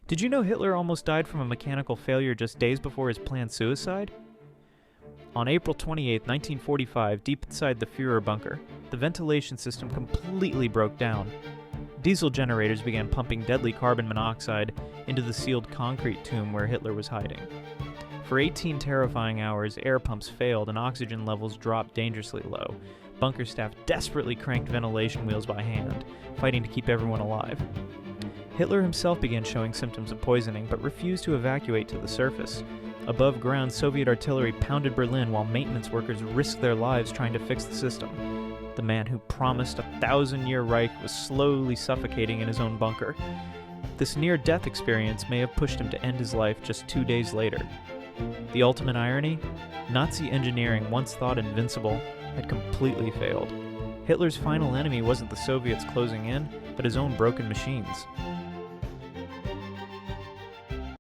Did you know Hitler almost died from a mechanical failure just days before his planned suicide? On April 28, 1945, deep inside the Führer bunker, the ventilation system completely broke down. Diesel generators began pumping deadly carbon monoxide into the sealed concrete tomb where Hitler was hiding. For 18 terrifying hours, air pumps failed and oxygen levels dropped dangerously low. Bunker staff desperately cranked ventilation wheels by hand, fighting to keep everyone alive. Hitler himself began showing symptoms of poisoning, but refused to evacuate to the surface. Above ground, Soviet artillery pounded Berlin while maintenance workers risked their lives trying to fix the system. The man who promised a 1,000-year Reich was slowly suffocating in his own bunker. This near-death experience may have pushed him to end his life just 2 days later. The ultimate irony? Nazi engineering, once thought invincible, had completely failed. Hitler's final enemy wasn't the Soviets closing in, but his own broken machines.